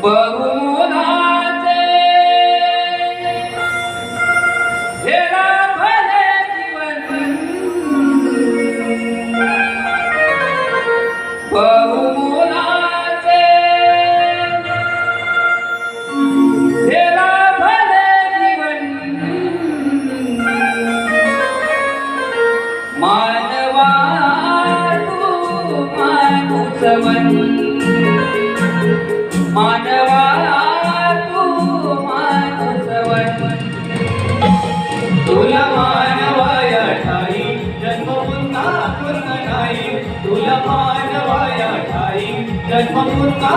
बहुमुलाचे हेला भले जीवन बहुमुलाचे हेला भले जीवन मानवा तू मानुसवन मानवा तू मानुसवन तुला मानवाया ठाई जन्म पुन्हा पूर्ण नाही तुला मानवाया ठाई जन्म पुन्हा